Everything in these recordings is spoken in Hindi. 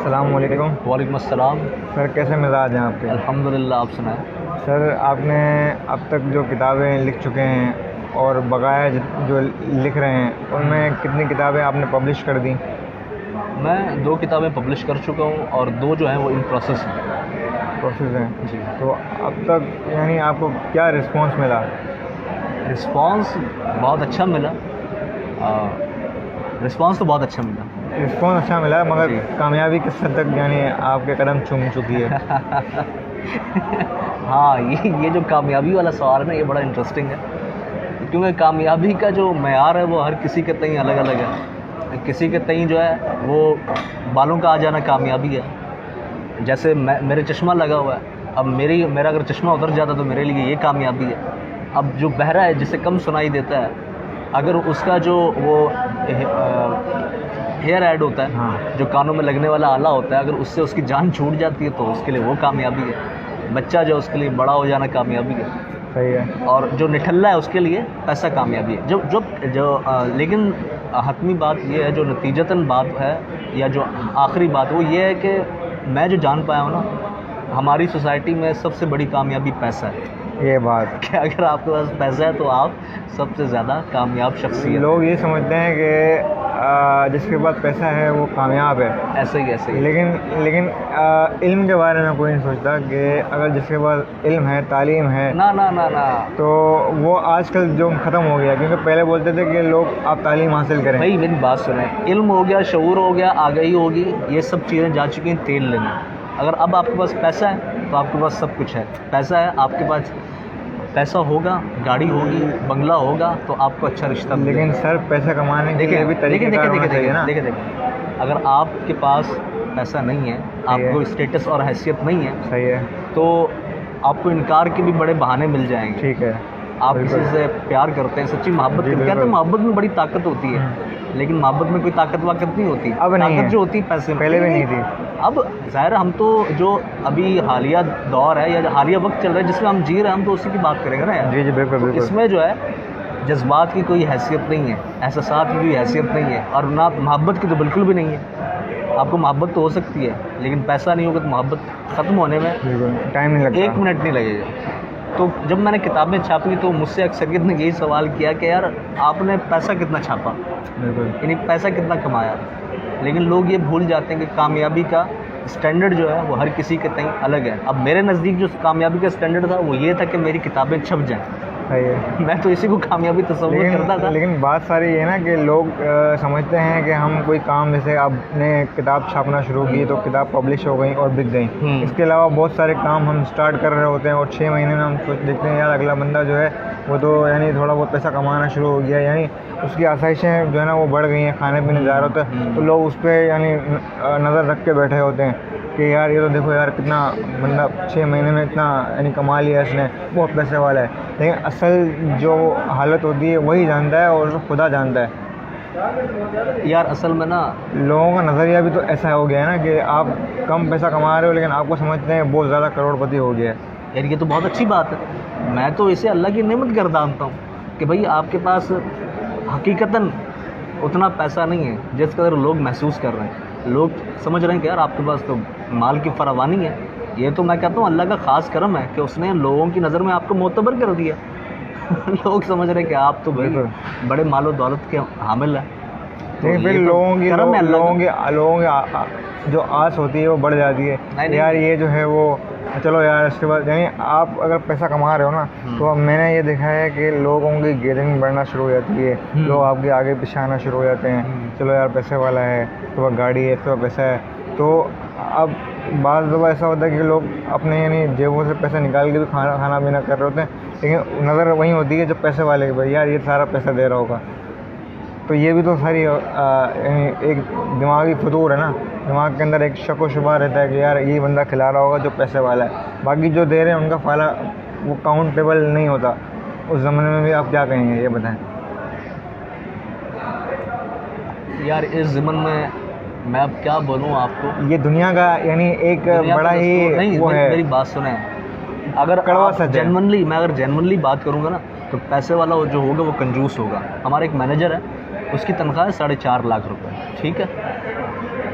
अस्सलामुअलैकुम। वालेकुम अस्सलाम। सर कैसे मिजाज हैं आपके? अल्हम्दुलिल्लाह, आप सुनाएं। सर आपने अब तक जो किताबें लिख चुके हैं और बकाया जो लिख रहे हैं उनमें कितनी किताबें आपने पब्लिश कर दी? मैं 2 किताबें पब्लिश कर चुका हूँ और 2 जो हैं वो इन प्रोसेस हैं। प्रोसेस हैं जी। तो अब तक यानी आपको क्या रिस्पांस मिला? रिस्पांस बहुत अच्छा मिला। रिस्पांस तो बहुत अच्छा मिला। रिस्पांस अच्छा मिला मगर जी। कामयाबी किस हद तक यानी आपके कदम चूम चुकी है? हाँ, ये जो कामयाबी वाला सवाल है ना, ये बड़ा इंटरेस्टिंग है, क्योंकि कामयाबी का जो मेयार है वो हर किसी के तई अलग अलग है। किसी के तई जो है वो बालों का आ जाना कामयाबी है। जैसे मेरे चश्मा लगा हुआ है, अब मेरा अगर चश्मा उतर जाता तो मेरे लिए ये कामयाबी है। अब जो बहरा है, जिसे कम सुनाई देता है, अगर उसका जो वो हेयर ऐड होता है, हाँ। जो कानों में लगने वाला आला होता है, अगर उससे उसकी जान छूट जाती है तो उसके लिए वो कामयाबी है। बच्चा जो उसके लिए बड़ा हो जाना कामयाबी है। सही है। और जो निठल्ला है उसके लिए पैसा कामयाबी है। लेकिन हतमी बात ये है, जो नतीजतन बात है या जो आखिरी बात, वो ये है कि मैं जो जान पाया हूँ ना, हमारी सोसाइटी में सबसे बड़ी कामयाबी पैसा है। ये बात कि अगर आपके पास पैसा है तो आप सबसे ज़्यादा कामयाब शख्सियत। लोग ये समझते हैं कि जिसके पास पैसा है वो कामयाब है। ऐसे ही लेकिन इल्म के बारे में कोई नहीं सोचता कि अगर जिसके पास इल्म है, तालीम है, ना ना ना ना तो वो आजकल जो ख़त्म हो गया। क्योंकि पहले बोलते थे कि लोग आप तालीम हासिल करें। भाई मेरी बात सुने, इल्म हो गया, शऊर हो गया, आगाही होगी, ये सब चीज़ें जा चुकी हैं तेल लेने। अगर अब आपके पास पैसा है तो आपके पास सब कुछ है। पैसा है, आपके पास पैसा होगा, गाड़ी होगी, बंगला होगा, तो आपको अच्छा रिश्ता मिलेगा। लेकिन सर पैसा कमाने के लिए भी तरीक़ेकार होना चाहिए ना। देखिए, अगर आपके पास पैसा नहीं है, आपको स्टेटस और हैसियत नहीं है, सही है, तो आपको इनकार के भी बड़े बहाने मिल जाएंगे। ठीक है। आप किसी से प्यार करते हैं, सच्ची मोहब्बत करते हैं, कहते हैं मोहब्बत में बड़ी ताकत होती है, लेकिन मोहब्बत में कोई ताकत वाकत नहीं होती। अब नहीं ताकत है। जो होती है पैसे में। पहले भी नहीं थी। अब ज़ाहिर हम तो जो अभी हालिया दौर है या हालिया वक्त चल रहा है जिसमें हम जी रहे हैं, हम तो उसी की बात करेंगे ना यार। जी बिल्कुल तो बिल्कुल। इसमें जो है जज्बात की कोई हैसियत नहीं है, एहसासात की कोई हैसियत नहीं है, और ना मोहब्बत की तो बिल्कुल भी नहीं है। आपको मोहब्बत तो हो सकती है, लेकिन पैसा नहीं होगा तो मोहब्बत ख़त्म होने में टाइम नहीं लगता, 1 मिनट नहीं लगेगा। तो जब मैंने किताबें छापी तो मुझसे अक्सरियत ने यही सवाल किया कि यार आपने पैसा कितना छापा, बिल्कुल, यानी पैसा कितना कमाया। लेकिन लोग ये भूल जाते हैं कि कामयाबी का स्टैंडर्ड जो है वो हर किसी के तय अलग है। अब मेरे नज़दीक जो कामयाबी का स्टैंडर्ड था वो ये था कि मेरी किताबें छप जाएं। सही है। मैं तो इसी को कामयाबी तस्वुर करता था। लेकिन बात सारी ये है ना कि लोग समझते हैं कि हम कोई काम, जैसे आपने किताब छापना शुरू की तो किताब पब्लिश हो गई और बिक गई। इसके अलावा बहुत सारे काम हम स्टार्ट कर रहे होते हैं और 6 महीने में हम देखते हैं यार अगला बंदा जो है वो तो यानी थोड़ा बहुत पैसा कमाना शुरू हो गया, यानी उसकी आसाइशें जो है ना वो बढ़ गई हैं, खाने पीने जा रहे होते हैं, तो लोग उस पर यानी नज़र रख के बैठे होते हैं कि यार ये तो देखो यार कितना बंदा 6 महीने में इतना यानी कमा लिया इसने, बहुत पैसे वाला है। लेकिन असल जो हालत होती है वही जानता है और खुदा जानता है। यार असल में ना लोगों का नज़रिया भी तो ऐसा हो गया है ना कि आप कम पैसा कमा रहे हो लेकिन आपको समझते हैं बहुत ज़्यादा करोड़पति हो गया है। यार ये तो बहुत अच्छी बात है। मैं तो इसे अल्लाह की नेमत गर्दानता हूँ कि भाई आपके पास हकीकतन उतना पैसा नहीं है जिस कदर लोग महसूस कर रहे हैं। लोग समझ रहे हैं कि यार आपके पास तो माल की फरावानी है। ये तो मैं कहता हूँ अल्लाह का ख़ास करम है कि उसने लोगों की नज़र में आपको मोतबर कर दिया। लोग समझ रहे हैं कि आप तो भाई बड़े मालो दौलत के हामिल हैं। लेकिन फिर लोगों की जो आस होती है वो बढ़ जाती है। नहीं। यार ये जो है वो चलो यार इसके बाद यानी आप अगर पैसा कमा रहे हो ना तो अब मैंने ये देखा है कि लोगों की गैदरिंग बढ़ना शुरू हो जाती है। लोग आपके आगे पीछे आना शुरू हो जाते हैं। चलो यार पैसे वाला है, तो गाड़ी है, तो पैसा है। तो अब बाद दफ़ा ऐसा होता है कि लोग अपने यानी जेबों से पैसा निकाल के भी खाना पीना कर रहे होते हैं, लेकिन नज़र वहीं होती है जब पैसे वाले की, भाई यार ये सारा पैसा दे रहा होगा। तो ये भी तो सारी एक दिमागी फतूर है ना, दिमाग के अंदर एक शक व शुबा रहता है कि यार ये बंदा खिला रहा होगा जो पैसे वाला है, बाकी जो दे रहे हैं उनका फाला वो काउंटेबल नहीं होता। उस ज़माने में भी आप क्या कहेंगे ये बताएं? यार इस ज़माने में मैं अब क्या बोलूँ आपको, ये दुनिया का यानी एक बड़ा ही नहीं, वो है। मेरी बात सुने, अगर मैं अगर जेन्युइनली बात करूँगा ना तो पैसे वाला जो होगा वो कंजूस होगा। हमारा एक मैनेजर है, उसकी तनख्वाह है 4.5 लाख रुपए, ठीक है।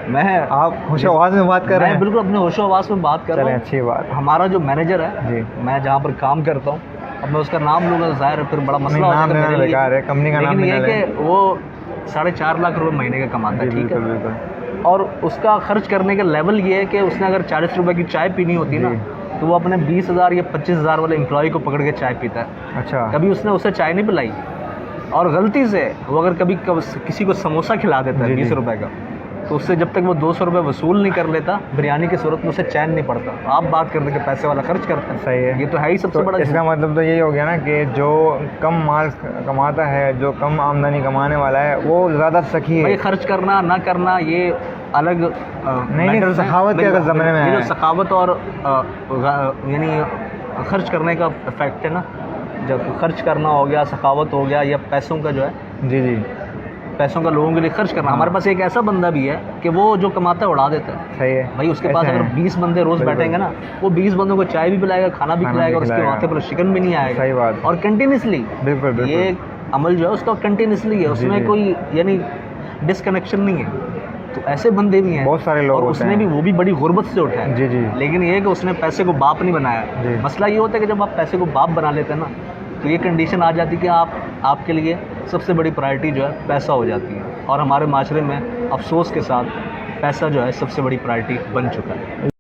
मैं आप होशो आवाज़ में बात कर रहे मैं हैं। बिल्कुल अपने होशो आवाज़ में बात कर रहा चलें, हूँ। अच्छी बात। हमारा जो मैनेजर है, जी। मैं जहाँ पर काम करता हूँ, अब मैं उसका नाम लूँगा ज़ाहिर है फिर बड़ा मसला हो नाम जाएगा लेना मेरे लिए। बेकार है, कंपनी का नाम लेकिन भी ये ना कि लें। वो 4.5 लाख रुपए महीने का कमाता है, जी ठीक बिल्कुल है। बिल्कुल। और उसका खर्च करने का लेवल ये है कि उसने अगर 40 रुपए की चाय पीनी होती ना, तो वो अपने 20,000 या 25,000 वाले एम्प्लॉय को पकड़ के चाय पीता है। अच्छा। कभी उसने उसे चाय नहीं पिलाई, और गलती से वो अगर कभी किसी को समोसा खिला देता है जी, 20 जी। रुपए का, तो उससे जब तक वो 200 रुपये वसूल नहीं कर लेता बिरयानी की सूरत में, उसे चैन नहीं पड़ता। आप बात करने के पैसे वाला खर्च करते हैं। सही है। ये तो है ही सबसे तो बड़ा इसका मतलब तो यही हो गया ना कि जो कम माल कमाता है, जो कम आमदनी कमाने वाला है, वो ज़्यादा सखी भाई है। खर्च करना ना करना ये अलग नहीं, matters हैं। सखावत के अगर ज़माने में ये जो है। सखावत और यानी खर्च करने का इफेक्ट है ना, जब खर्च करना हो गया, सखावत हो गया, या पैसों का जो है, जी जी। पैसों का लोगों के लिए खर्च करना। हाँ। हमारे पास एक ऐसा बंदा भी है कि वो जो कमाता है उड़ा देता है। सही है। भाई उसके पास ऐसे अगर हैं। 20 बंदे रोज बिल्कुल। बैठेंगे ना, वो 20 बंदों को चाय भी पिलाएगा, खाना भी खाना खिलाएगा, भी और उसके खिलाएगा। माथे पर शिकन भी नहीं आएगा। सही बात। और कंटिन्यूसली बिल्कुल बिल्कुल। ये अमल जो है उसका कंटिन्यूसली है, जी, उसमें जी। कोई यानी डिसकनेक्शन नहीं है। तो ऐसे बंदे भी हैं, बहुत सारे लोग और होते उसने हैं। भी वो भी बड़ी गुर्बत से उठा है। जी जी। लेकिन ये है कि उसने पैसे को बाप नहीं बनाया। जी। मसला ये होता है कि जब आप पैसे को बाप बना लेते हैं ना, तो ये कंडीशन आ जाती है कि आपके लिए सबसे बड़ी प्रायोरिटी जो है पैसा हो जाती है। और हमारे माशरे में अफसोस के साथ पैसा जो है सबसे बड़ी प्रायोरिटी बन चुका है।